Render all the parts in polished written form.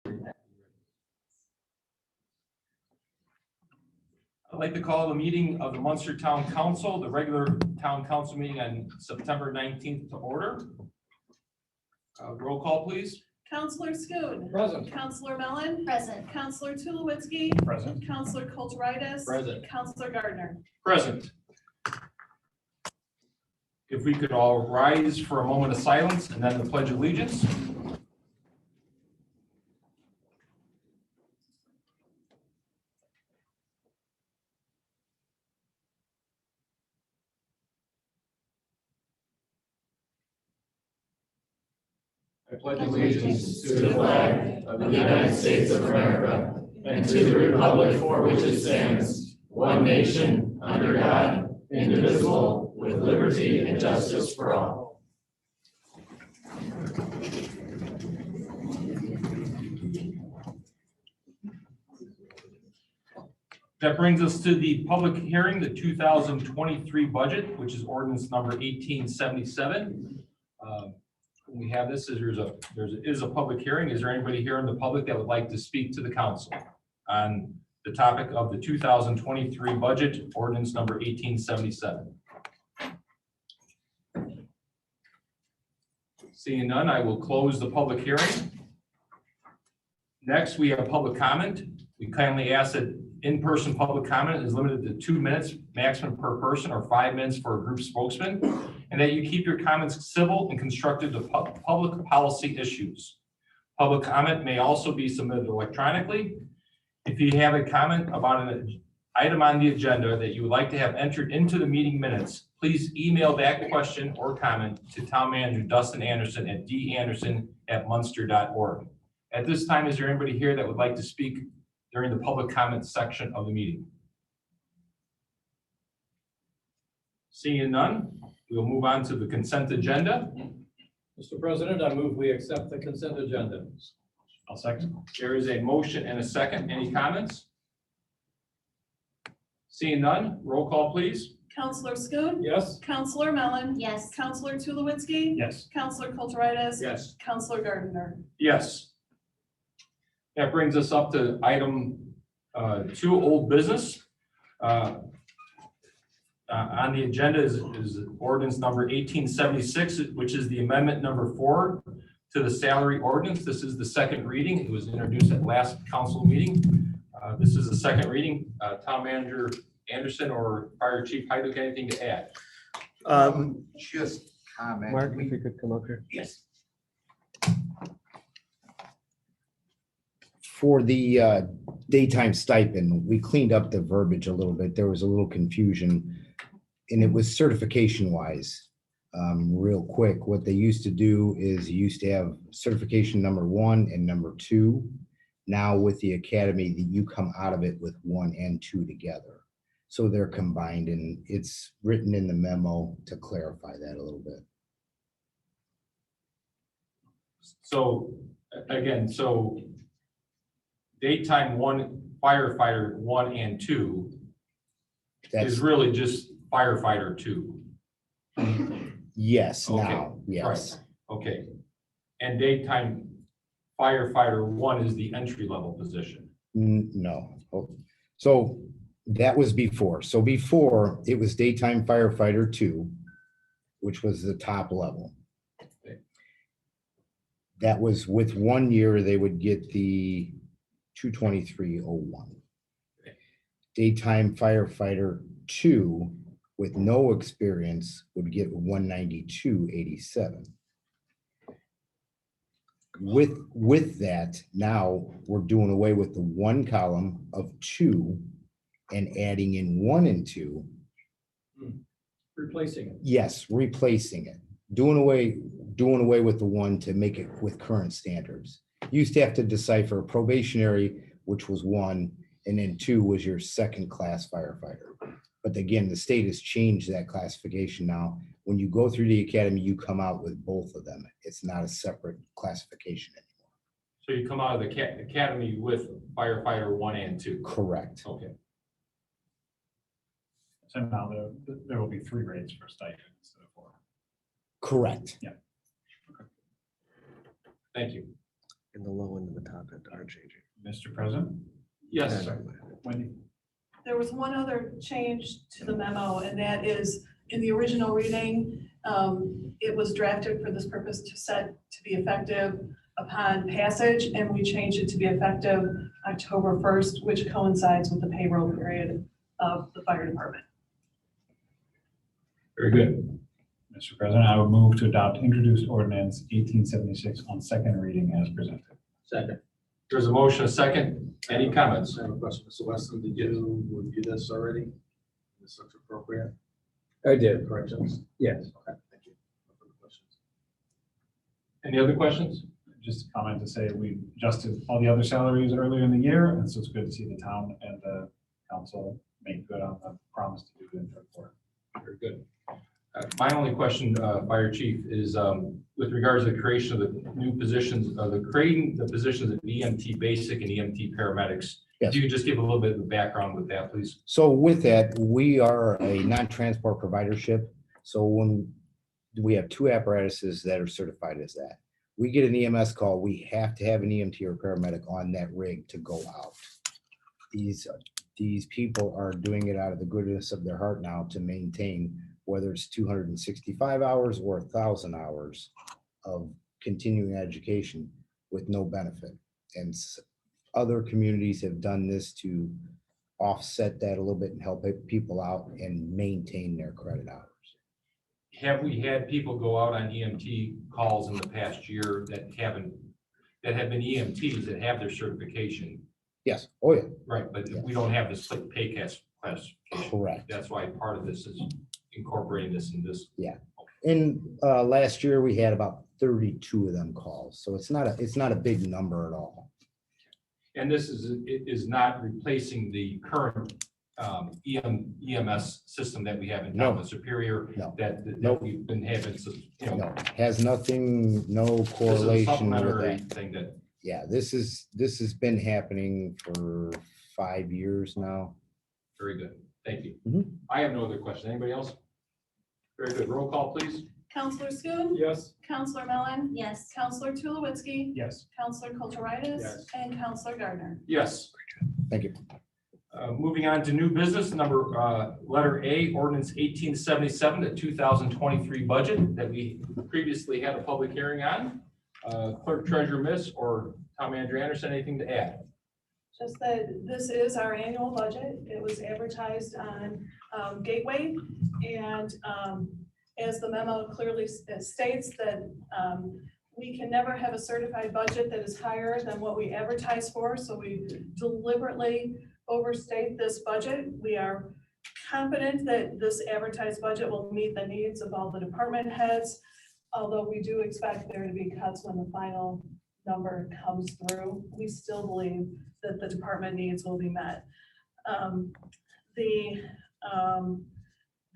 I'd like to call the meeting of the Munster Town Council, the regular town council meeting on September 19th to order. Roll call, please. Councillor Schoon. Present. Councillor Mellon. Present. Councillor Tulowitzki. Present. Councillor Kulturitis. Present. Councillor Gardner. Present. If we could all rise for a moment of silence and then the Pledge of Allegiance. I pledge allegiance to the flag of the United States of America and to the republic for which it stands, one nation, under God, indivisible, with liberty and justice for all. That brings us to the public hearing, the 2023 budget, which is ordinance number 1877. We have this as there is a public hearing. Is there anybody here in the public that would like to speak to the council on the topic of the 2023 budget, ordinance number 1877? Seeing none, I will close the public hearing. Next, we have public comment. We kindly ask that in-person public comment is limited to 2 minutes maximum per person, or 5 minutes for a group spokesman, and that you keep your comments civil and constructive to public policy issues. Public comment may also be submitted electronically. If you have a comment about an item on the agenda that you would like to have entered into the meeting minutes, please email that question or comment to Town Manager Dustin Anderson at danderson@munster.org. At this time, is there anybody here that would like to speak during the public comment section of the meeting? Seeing none, we'll move on to the consent agenda. Mr. President, I move we accept the consent agenda. I'll second. There is a motion and a second. Any comments? Seeing none, roll call, please. Councillor Schoon. Yes. Councillor Mellon. Yes. Councillor Tulowitzki. Yes. Councillor Kulturitis. Yes. Councillor Gardner. Yes. That brings us up to item 2, old business. On the agenda is ordinance number 1876, which is the amendment number 4 to the salary ordinance. This is the second reading. It was introduced at last council meeting. This is the second reading. Town Manager Anderson or Fire Chief Heiduk, anything to add? Just comment. Mark, if you could come up here. Yes. For the daytime stipend, we cleaned up the verbiage a little bit. There was a little confusion, and it was certification wise. Real quick, what they used to do is you used to have certification number 1 and number 2. Now with the academy, you come out of it with 1 and 2 together. So they're combined, and it's written in the memo to clarify that a little bit. So again, daytime 1, firefighter 1 and 2 That's, is really just firefighter 2. yes, Okay, now, yes. Right. Okay. And daytime firefighter 1 is the entry level position. No. Oh, so that was before. So before, it was daytime firefighter 2, which was the top level. Okay. That was with 1 year, they would get the 223.01. Okay. Daytime firefighter 2 with no experience would get 192.87. With that, now we're doing away with the 1 column of 2 and adding in 1 and 2. Replacing it. Yes, replacing it. Doing away with the 1 to make it with current standards. You used to have to decipher probationary, which was 1, and then 2 was your second class firefighter. But again, the state has changed that classification now. When you go through the academy, you come out with both of them. It's not a separate classification anymore. So you come out of the academy with firefighter 1 and 2. Correct. Okay. So now there will be 3 grades for stipend instead of 4. Correct. Thank you. And the low end and the top end are changing. Mr. President? Yes, Wendy? There was one other change to the memo, and that is in the original reading, it was drafted for this purpose to be effective upon passage, and we changed it to be effective October 1st, which coincides with the payroll period of the fire department. very good. Mr. President, I would move to adopt introduced ordinance 1876 on second reading as presented. Second. There's a motion, a second. Any comments? I have a question, Mr. Weston, did you review this already? This looks appropriate, I did, corrections? yes. Okay, thank you. No further questions. Any other questions? Just a comment to say we adjusted all the other salaries earlier in the year, and so it's good to see the town and the council make good on the promise to do it in third quarter. Very good. My only question, Fire Chief, is with regards to the creation of the new positions, creating the positions of EMT basic and EMT paramedics. Yes. If you could just give a little bit of background with that, please. So with that, we are a non-transport providership. So when we have two apparatuses that are certified as that, we get an EMS call, we have to have an EMT or paramedic on that rig to go out. These people are doing it out of the goodness of their heart now to maintain, whether it's 265 hours or 1,000 hours of continuing education with no benefit. And other communities have done this to offset that a little bit and help people out and maintain their credit hours. Have we had people go out on EMT calls in the past year that have been EMTs that have their certification? Yes, oh yeah, Right, but Yeah. we don't have this like pay classification. correct. That's why part of this is incorporating this in this. And last year we had about 32 of them calls. So it's not a big number at all. And this is not replacing the current EMS system that we have in town, No. the Superior, No. that Nope. we've been having, so, No, has nothing, no this is a correlation with supplementary that. thing that, Yeah, this has been happening for 5 years now. very good. Thank you. Mhm. I have no other questions. Anybody else? Very good. Roll call, please. Counselor Schoen, Yes. Counselor Mellon, Yes. Counselor Tulowitzki, Yes. Counselor Kulturitis, Yes. and Counselor Gardner. Yes. Thank you. Moving on to new business, letter A, ordinance 1877, the 2023 budget that we previously had a public hearing on. Clerk Treasurer Miss or Town Manager Anderson, anything to add? Just that this is our annual budget. It was advertised on Gateway. And as the memo clearly states that we can never have a certified budget that is higher than what we advertise for. So we deliberately overstate this budget. We are confident that this advertised budget will meet the needs of all the department heads, although we do expect there to be cuts when the final number comes through. We still believe that the department needs will be met.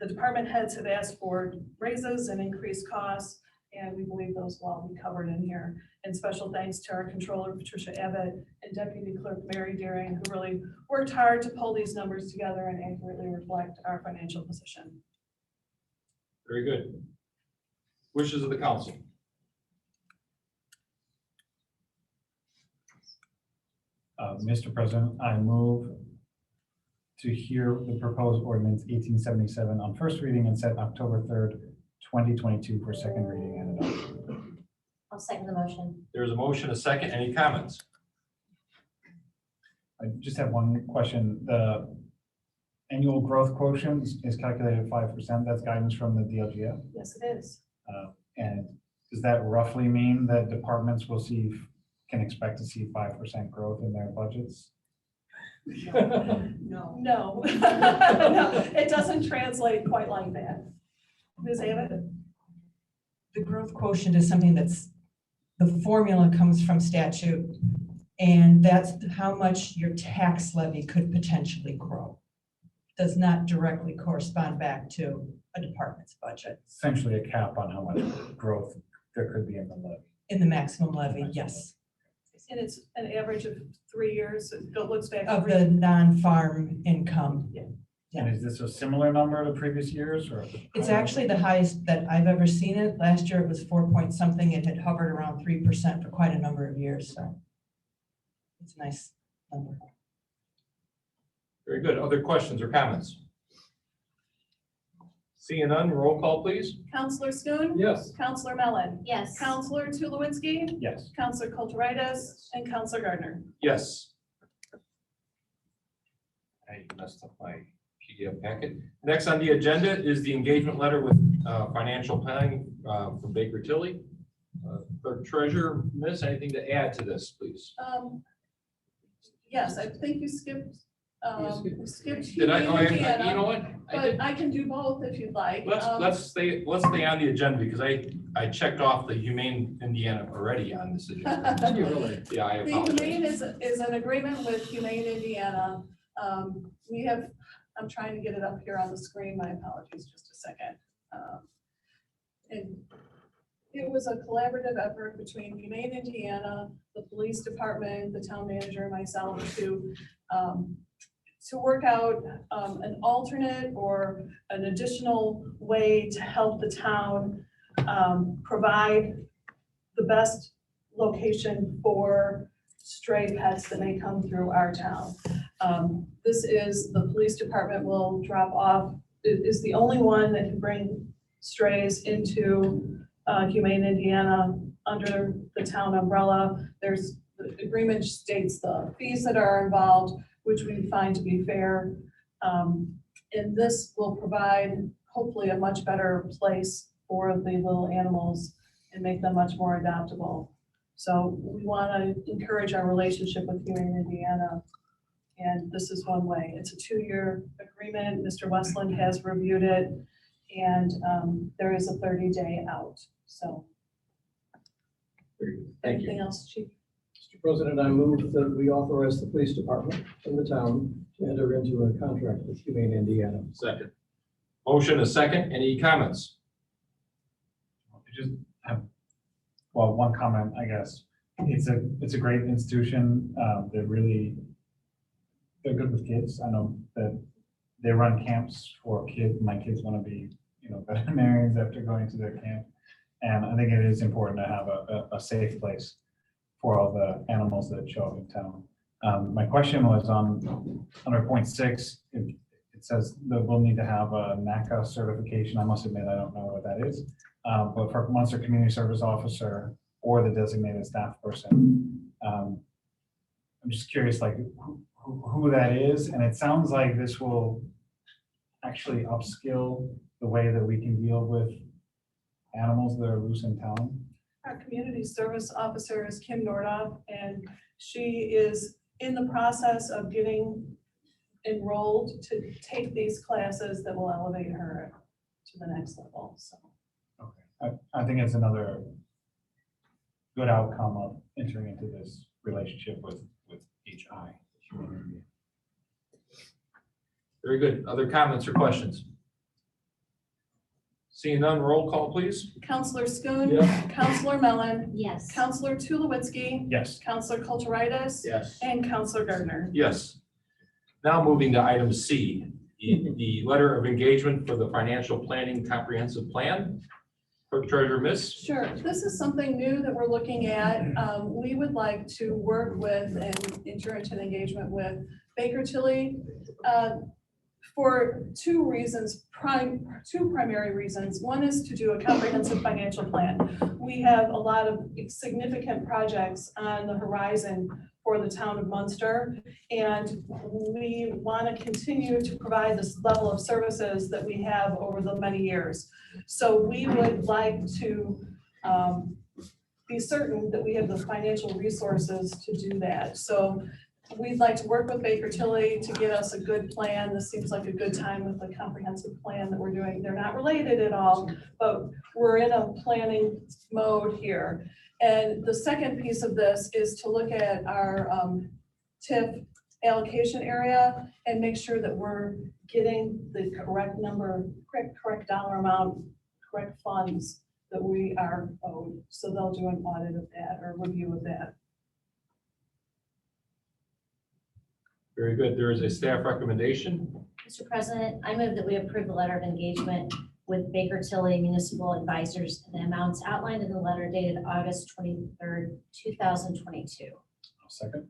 The department heads have asked for raises and increased costs, and we believe those will all be covered in here. And special thanks to our controller, Patricia Abbott, and Deputy Clerk Mary Deering, who really worked hard to pull these numbers together and accurately reflect our financial position. Very good. Wishes of the council. Mr. President, I move to hear the proposed ordinance 1877 on first reading and set October 3rd, 2022 for second reading and adoption. I'll second the motion. There's a motion, a second. Any comments? I just have one question. The annual growth quotient is calculated at 5%. That's guidance from the DLGF. Yes, it is. And does that roughly mean that departments can expect to see 5% growth in their budgets? No. No, it doesn't translate quite like that. Ms. Abbott? The growth quotient is something the formula comes from statute, and that's how much your tax levy could potentially grow. Does not directly correspond back to a department's budget. Essentially a cap on how much growth there could be in the levy. In the maximum levy, yes, And it's an average of 3 years. It looks back. of the non-farm income. And is this a similar number to previous years or? It's actually the highest that I've ever seen it. Last year it was 4 point something. It had hovered around 3% for quite a number of years, so. It's a nice number. Very good. Other questions or comments? Seeing none, roll call, please. Counselor Schoen. Yes. Counselor Mellon. Yes. Counselor Tulowitzki. Yes. Counselor Kulturitis. And Counselor Gardner. Yes. I messed up my PDF packet. Next on the agenda is the engagement letter with financial planning from Baker Tilly. Clerk Treasurer, Miss, anything to add to this, please? Yes, I think you skipped, you skipped. Did I? Oh, Indiana, you know what? I did. But I can do both if you'd like. Let's stay on the agenda because I checked off the Humane Indiana already on this agenda. You really? Yeah, I The apologize. Humane is an agreement with Humane Indiana. We have, I'm trying to get it up here on the screen. My apologies, just a second. And it was a collaborative effort between Humane Indiana, the police department, the town manager, and myself to work out an alternate or an additional way to help the town provide the best location for stray pets that may come through our town. This is, the police department will drop off, is the only one that can bring strays into Humane Indiana under the town umbrella. There's, the agreement states the fees that are involved, which we find to be fair. And this will provide hopefully a much better place for the little animals and make them much more adaptable. So we want to encourage our relationship with Humane Indiana. And this is one way. It's a 2-year agreement. Mr. Westland has reviewed it. And there is a 30-day out. So Thank you. anything else, Chief? Mr. President, I move that we authorize the police department in the town to enter into a contract with Humane Indiana. Second. Motion a second. Any comments? I just have, well, one comment, I guess. It's a great institution. They're good with kids. I know that they run camps for kids. My kids want to be, veterinarians after going to their camp. And I think it is important to have a safe place for all the animals that show up in town. My question was under point 6, it says that we'll need to have a NACA certification. I must admit, I don't know what that is. But for Munster Community Service Officer or the designated staff person, I'm just curious, like who that is. And it sounds like this will actually upskill the way that we can deal with animals that are loose in town. Our community service officer is Kim Nordoff, and she is in the process of getting enrolled to take these classes that will elevate her to the next level. So Okay. I think it's another good outcome of entering into this relationship with HI. Very good. Other comments or questions? Seeing none, roll call, please. Counselor Schoen. Yes. Counselor Mellon. Yes. Counselor Tulowitzki. Yes. Counselor Kulturitis. Yes. And Counselor Gardner. Yes. Now moving to item C, the letter of engagement for the financial planning comprehensive plan. Clerk Treasurer, Miss. Sure, this is something new that we're looking at. We would like to work with and enter into an engagement with Baker Tilly for two reasons, two primary reasons. One is to do a comprehensive financial plan. We have a lot of significant projects on the horizon for the town of Munster, and we want to continue to provide this level of services that we have over the many years. So we would like to be certain that we have the financial resources to do that. So we'd like to work with Baker Tilly to get us a good plan. This seems like a good time with the comprehensive plan that we're doing. They're not related at all, but we're in a planning mode here. And the second piece of this is to look at our TIF allocation area and make sure that we're getting the correct number, correct dollar amount, correct funds that we are owed. So they'll do an audit of that or review of that. Very good. There is a staff recommendation. Mr. President, I move that we approve the letter of engagement with Baker Tilly Municipal Advisors and the amounts outlined in the letter dated August 23rd, 2022. I'll second.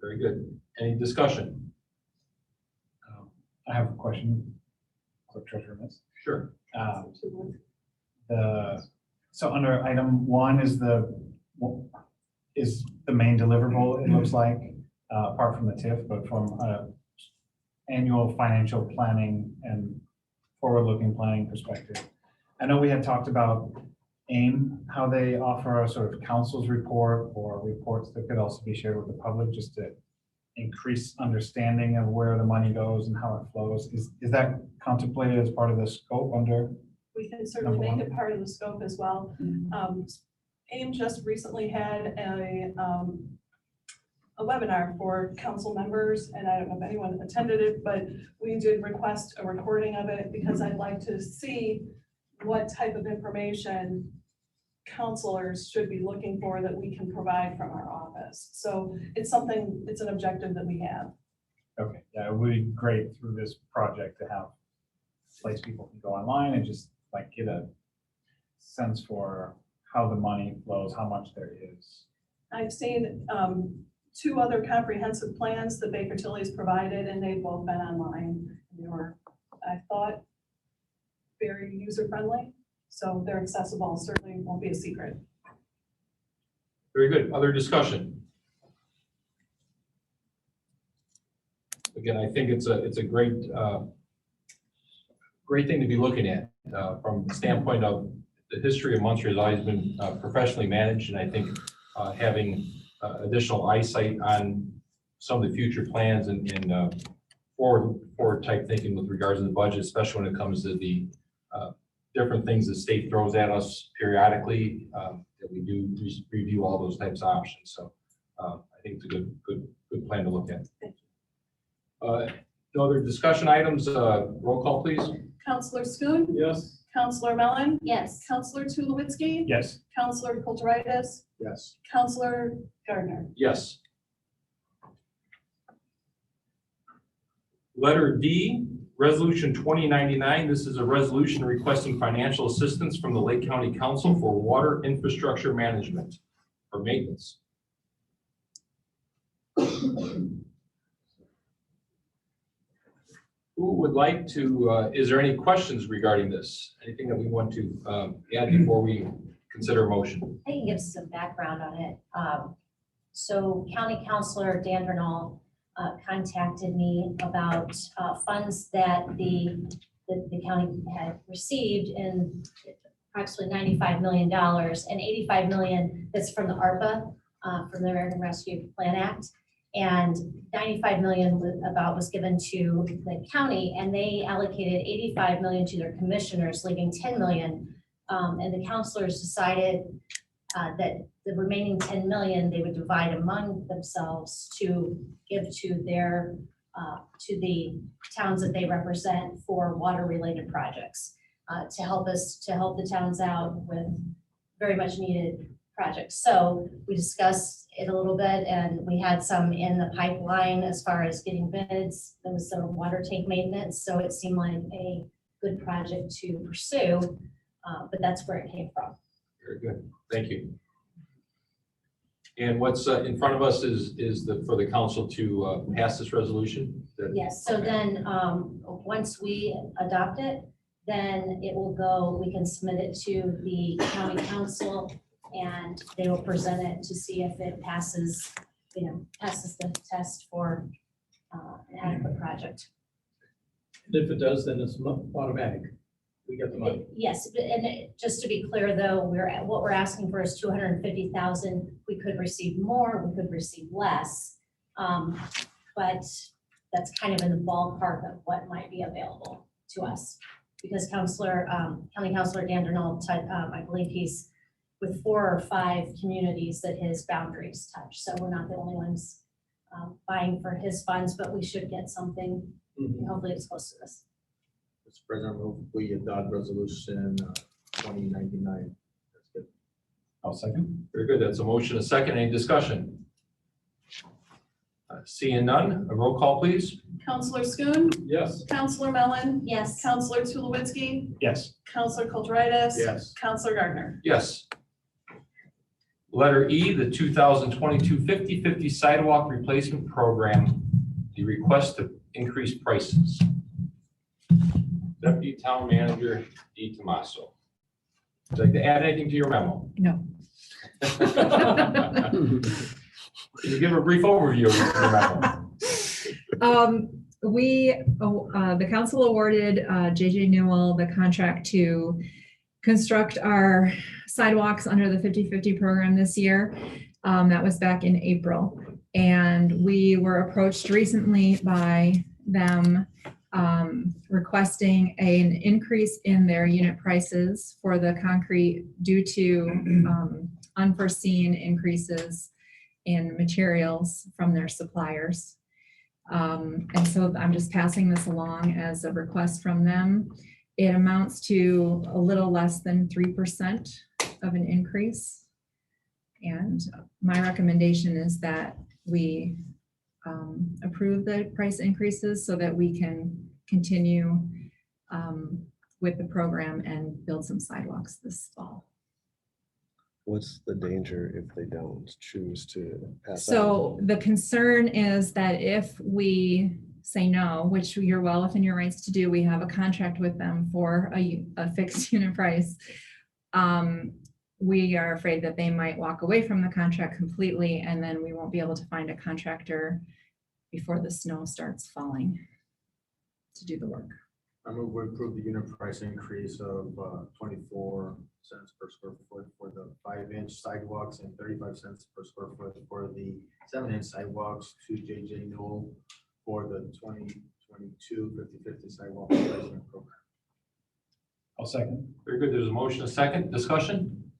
Very good. Any discussion? I have a question. Clerk Treasurer Miss. Sure. So under item 1 is the main deliverable, it looks like, apart from the TIF, but from annual financial planning and forward-looking planning perspective. I know we had talked about AIM, how they offer a sort of council's report or reports that could also be shared with the public just to increase understanding of where the money goes and how it flows. Is that contemplated as part of the scope under? We can certainly Number make one. it part of the scope as well. AIM just recently had a webinar for council members, and I don't know if anyone attended it, but we did request a recording of it because I'd like to see what type of information counselors should be looking for that we can provide from our office. So it's something, it's an objective that we have. Okay, yeah, it would be great through this project to have a place people can go online and just like get a sense for how the money flows, how much there is. I've seen 2 other comprehensive plans that Baker Tilly's provided, and they've both been online. They were, I thought, very user-friendly, so they're accessible, certainly won't be a secret. Very good. Other discussion? Again, I think it's a great great thing to be looking at from the standpoint of the history of Munster has always been professionally managed, and I think having additional eyesight on some of the future plans and forward type thinking with regards to the budget, especially when it comes to the different things the state throws at us periodically, that we do review all those types of options. So I think it's a good plan to look at. No other discussion items. Roll call, please. Counselor Schoen. Yes. Counselor Mellon. Yes. Counselor Tulowitzki. Yes. Counselor Kulturitis. Yes. Counselor Gardner. Yes. Letter D, Resolution 2099. This is a resolution requesting financial assistance from the Lake County Council for water infrastructure management or maintenance. Who would like to, is there any questions regarding this? Anything that we want to add before we consider a motion? I can give some background on it. So County Councilor Dandernall contacted me about funds that the county had received in approximately $95 million, and $85 million that's from the ARPA, from the American Rescue Plan Act. And $95 million was given to the county, and they allocated $85 million to their commissioners, leaving $10 million. And the councilors decided that the remaining $10 million they would divide among themselves to give to their to the towns that they represent for water-related projects, to help the towns out with very much needed projects. So we discussed it a little bit, and we had some in the pipeline as far as getting bids. There was some water tank maintenance, so it seemed like a good project to pursue, but that's where it came from. Very good. Thank you. And what's in front of us is for the council to pass this resolution? Yes, so then, once we adopt it, then it will go, we can submit it to the county council, and they will present it to see if it passes, passes the test for an adequate project. And if it does, then it's automatic. We get the money. Yes, just to be clear though, what we're asking for is $250,000. We could receive more, we could receive less. But that's kind of in the ballpark of what might be available to us. Because County Councilor Dandernall, I believe he's with 4 or 5 communities that his boundaries touch. So we're not the only ones buying for his funds, but we should get something. Hopefully it's close to this. Mr. President, move we adopt resolution 2099. That's good. I'll second. Very good. That's a motion, a second. Any discussion? Seeing none, a roll call, please. Counselor Schoen. Yes. Counselor Mellon. Yes. Counselor Tulowitzki. Yes. Counselor Kulturitis. Yes. Counselor Gardner. Yes. Letter E, the 2022 50/50 sidewalk replacement program, the request to increase prices. Deputy Town Manager D. Tomaso. Would you like to add anything to your memo? No. Can you give a brief overview of your memo? The council awarded JJ Newell the contract to construct our sidewalks under the 50/50 program this year. That was back in April. And we were approached recently by them requesting an increase in their unit prices for the concrete due to unforeseen increases in materials from their suppliers. And so I'm just passing this along as a request from them. It amounts to a little less than 3% of an increase. And my recommendation is that we approve the price increases so that we can continue with the program and build some sidewalks this fall. What's the danger if they don't choose to pass? So the concern is that if we say no, which you're well within your rights to do, we have a contract with them for a fixed unit price. We are afraid that they might walk away from the contract completely, and then we won't be able to find a contractor before the snow starts falling to do the work. I move we approve the unit price increase of 24 cents per square foot for the 5-inch sidewalks and 35 cents per square foot for the 7-inch sidewalks to JJ Newell for the 2022 50/50 sidewalk replacement program. I'll second. Very good. There's a motion, a second. Discussion?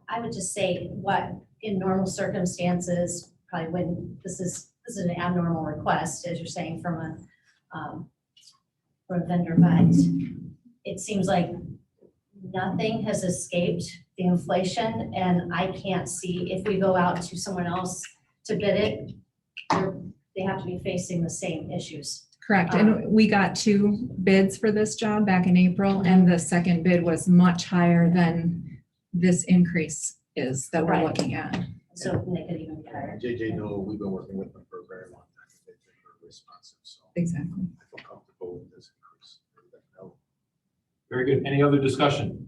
I would just say what in normal circumstances, probably when this is an abnormal request, as you're saying, from a vendor, but it seems like nothing has escaped the inflation, and I can't see if we go out to someone else to bid it, they have to be facing the same issues. Correct. And we got 2 bids for this job back in April, and the second bid was much higher than this increase is that we're Right. looking at. So they could even be higher. JJ Newell, we've been working with them for a very long time. They've been very responsive, so Exactly. I feel comfortable with this increase. Very good. Any other discussion?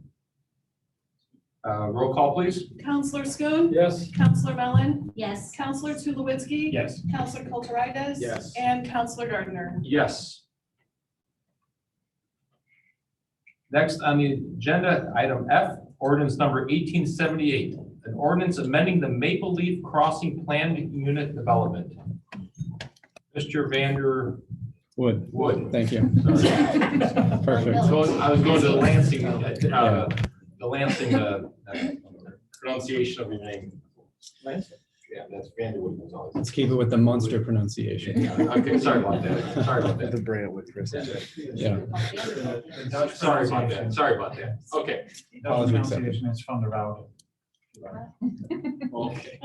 Roll call, please. Counselor Schoen. Yes. Counselor Mellon. Yes. Counselor Tulowitzki. Yes. Counselor Kulturitis. Yes. And Counselor Gardner. Yes. Next on the agenda, item F, ordinance number 1878, an ordinance amending the Maple Leaf Crossing Planned Unit Development. Mr. Vander Wood, Wood. thank you. Sorry. Perfect. I was going to the Lansing, pronunciation of your name. Yeah, that's Vanderwood. Let's keep it with the Munster pronunciation. Okay, sorry about that. Sorry about The that. Brantwood, Chris. Yeah. Sorry about that. Sorry about that. Okay. The pronunciation is van der Woude. Okay.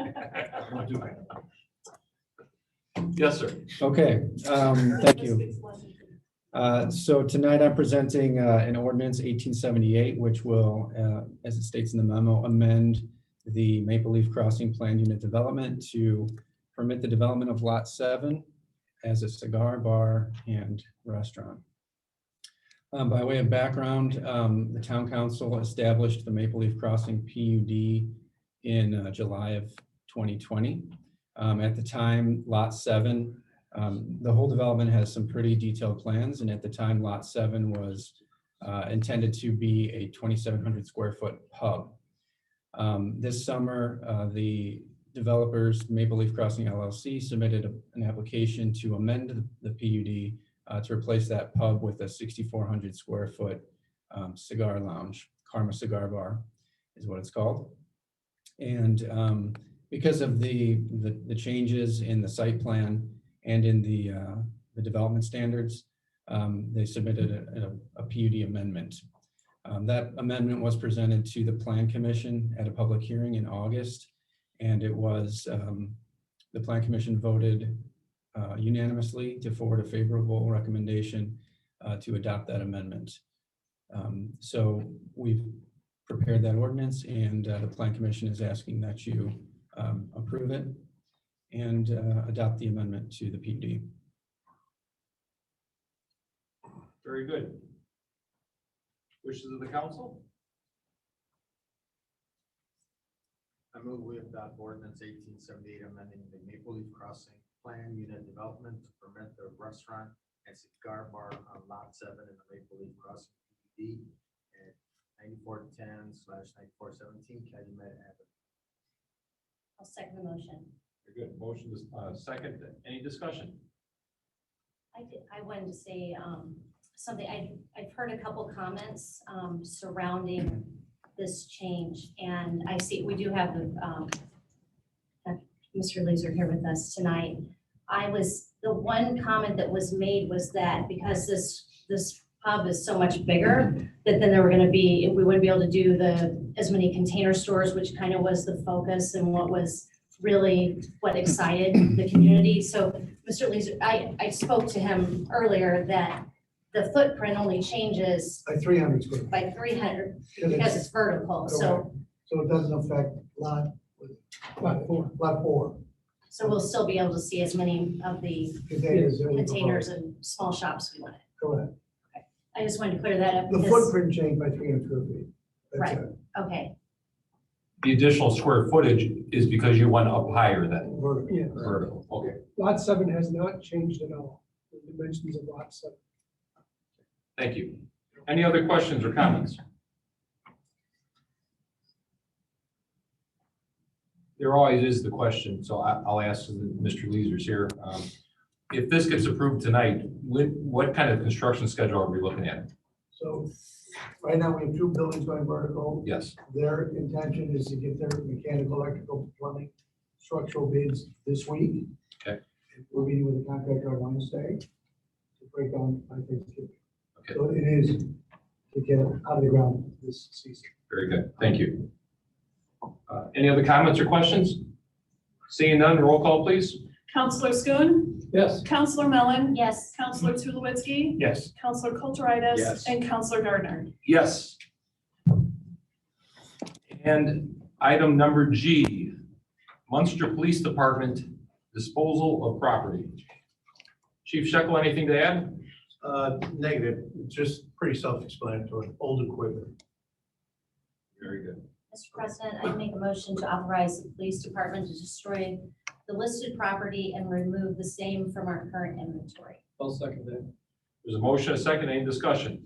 Yes, sir. Okay, thank you. So tonight I'm presenting an ordinance 1878, which will, as it states in the memo, amend the Maple Leaf Crossing Planned Unit Development to permit the development of Lot 7 as a cigar bar and restaurant. By way of background, the Town Council established the Maple Leaf Crossing PUD in July of 2020. At the time, Lot 7, the whole development has some pretty detailed plans, and at the time, Lot 7 was intended to be a 2,700 square foot pub. This summer, the developers, Maple Leaf Crossing LLC, submitted an application to amend the PUD to replace that pub with a 6,400 square foot cigar lounge. Karma Cigar Bar is what it's called. And because of the changes in the site plan and in the development standards, they submitted a PUD amendment. That amendment was presented to the Plan Commission at a public hearing in August, and it was, the Plan Commission voted unanimously to forward a favorable recommendation to adopt that amendment. So we've prepared that ordinance, and the Plan Commission is asking that you approve it and adopt the amendment to the PUD. Very good. Wishes of the council? I move we adopt ordinance 1878, amending the Maple Leaf Crossing Plan Unit Development to permit the restaurant and cigar bar on lot 7 in the Maple Leaf Crossing PUD at 9410/9417 Calumet Avenue. I'll second the motion. Very good. Motion is second. Any discussion? I wanted to say something. I've heard a couple comments surrounding this change, and I see we do have Mr. Leeser here with us tonight. The one comment that was made was that because this pub is so much bigger, that then we wouldn't be able to do as many container stores, which kind of was the focus and what excited the community. So Mr. Leeser, I spoke to him earlier that the footprint only changes By 300 square. by 300 because it's vertical. So it doesn't affect lot four. So we'll still be able to see as many of the Containers. containers and small shops we wanted. Correct. I just wanted to clear that up. The because- footprint changed by 300 square feet. That's Right. it. Okay, The additional square footage is because you went up higher than Vertical. Yeah, vertical. Okay, lot 7 has not changed at all, the dimensions of lot 7. thank you. Any other questions or comments? There always is the question, so I'll ask Mr. Leeser's here. If this gets approved tonight, what kind of construction schedule are we looking at? So right now we have 2 buildings going vertical. Yes. Their intention is to get their mechanical, electrical, plumbing, structural bids this week. Okay. We're meeting with the contractor on Wednesday to break down, I think. Okay. So it is to get it out of the ground this season. Very good, thank you. Any other comments or questions? Seeing none, roll call, please. Counselor Schoen, Yes. Counselor Mellon, yes, Counselor Tulowitzki, Yes. Counselor Kulturitis. Yes. And Counselor Gardner. Yes. And item number G, Munster Police Department disposal of property. Chief Shekel, anything to add? Negative, it's just pretty self-explanatory, old equipment. Very good. Mr. President, I make a motion to authorize the police department to destroy the listed property and remove the same from our current inventory. I'll second that. There's a motion, a second, any discussion?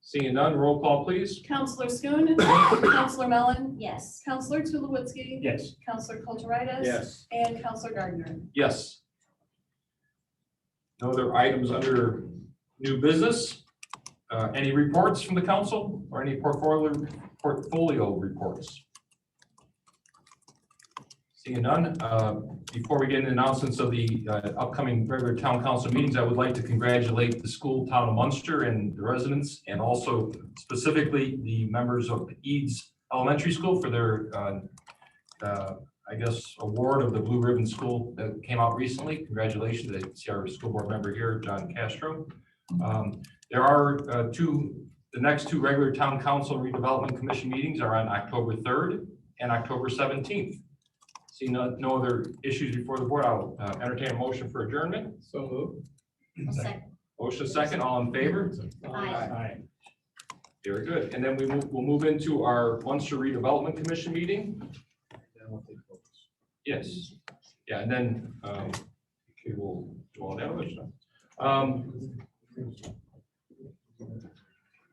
Seeing none, roll call, please. Counselor Schoen, Counselor Mellon, Yes, Counselor Tulowitzki. Yes. Counselor Kulturitis. Yes. And Counselor Gardner. Yes. No other items under new business? Any reports from the council or any portfolio reports? Seeing none, before we get into announcements of the upcoming regular town council meetings, I would like to congratulate the school town of Munster and the residents, and also specifically the members of Eads Elementary School for their, I guess, award of the Blue Ribbon School that came out recently. Congratulations. I see our school board member here, John Castro. There are the next 2 regular town council and redevelopment commission meetings are on October 3rd and October 17th. See no other issues before the board, I'll entertain a motion for adjournment. So moved. I'll second. Motion second, all in favor? Aye. Very good. And then we'll move into our Munster Redevelopment Commission meeting. Then we'll take focus. Yes. Yeah, and then, okay, we'll do all that other stuff. All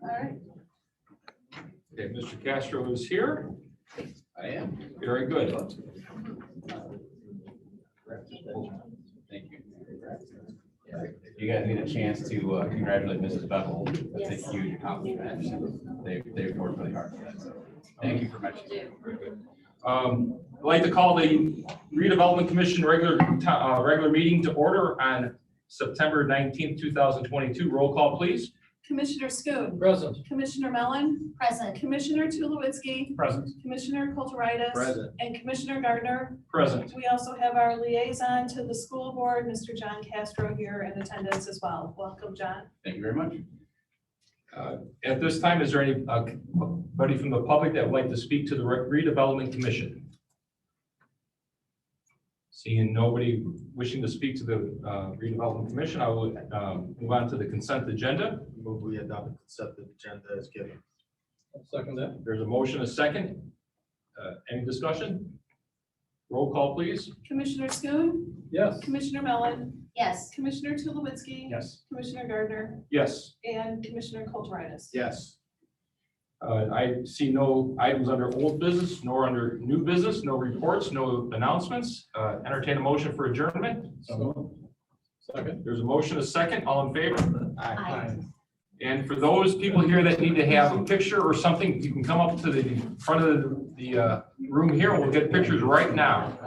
right. Okay, Mr. Castro is here. I am. Very good. Thank you. You guys need a chance to congratulate Mrs. Bevel. That's Yes. a huge accomplishment. They've worked really hard for that. So thank you for mentioning. Very good. I'd like to call the Redevelopment Commission regular meeting to order on September 19th, 2022. Roll call, please. Commissioner Schoen, Present. Commissioner Mellon, Present. Commissioner Tulowitzki, Present. Commissioner Kulturitis. Present. And Commissioner Gardner. Present. We also have our liaison to the school board, Mr. John Castro, here in attendance as well. Welcome, John. Thank you very much. At this time, is there anybody from the public that would like to speak to the redevelopment commission? Seeing nobody wishing to speak to the redevelopment commission, I will move on to the consent agenda. Move we adopt the consent agenda as given. Second that. There's a motion, a second. Any discussion? Roll call, please. Commissioner Schoon, Yes. Commissioner Mellon, Yes. Commissioner Tulowitzki. Yes. Commissioner Gardner, Yes. and Commissioner Kulturitis. Yes. I see no items under old business, nor under new business, no reports, no announcements. Entertain a motion for adjournment. Second. There's a motion, a second. All in favor? Aye. And for those people here that need to have a picture or something, you can come up to the front of the room here, and we'll get pictures right now.